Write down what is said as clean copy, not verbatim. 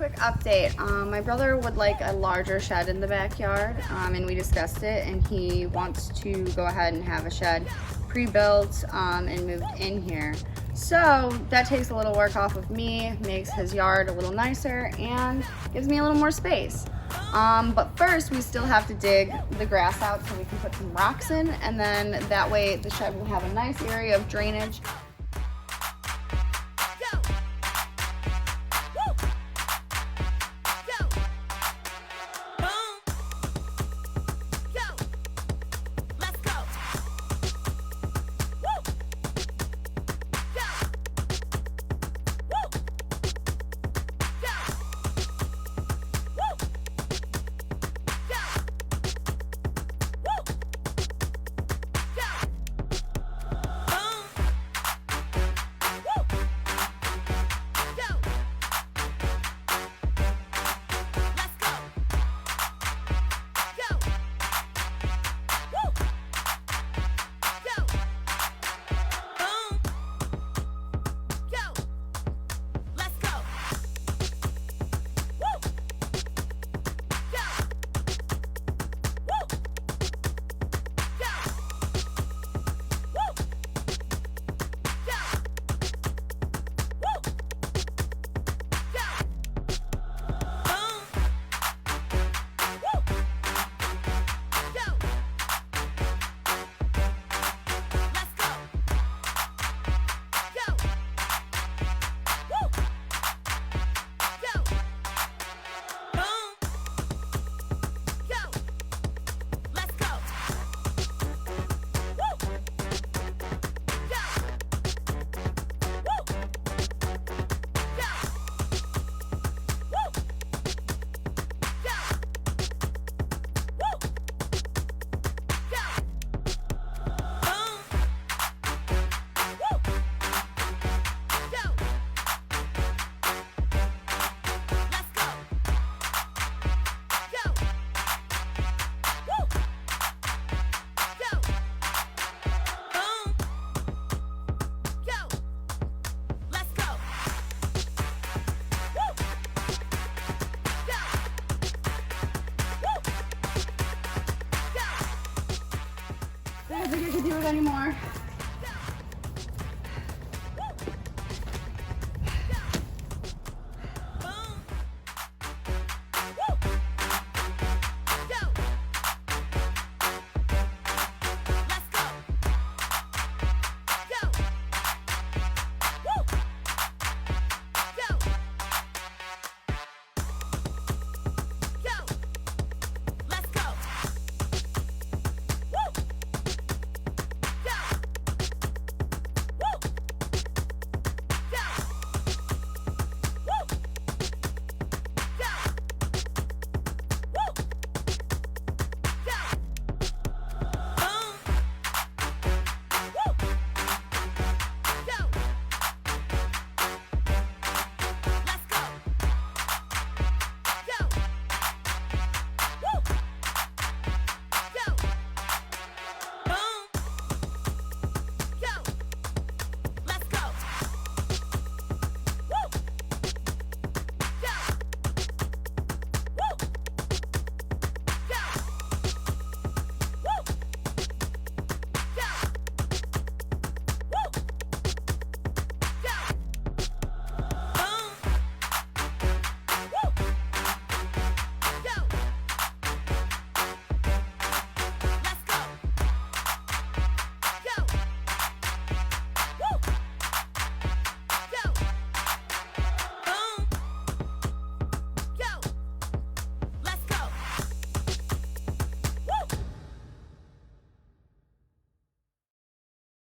quick update. My brother would like a larger shed in the backyard, and we discussed it, and he wants to go ahead and have a shed pre-built and moved in here. So that takes a little work off of me, makes his yard a little nicer, and gives me a little more space. But first we still have to dig the grass out so we can put some rocks in, and then that way the shed will have a nice area of drainage. I don't think I can do it anymore.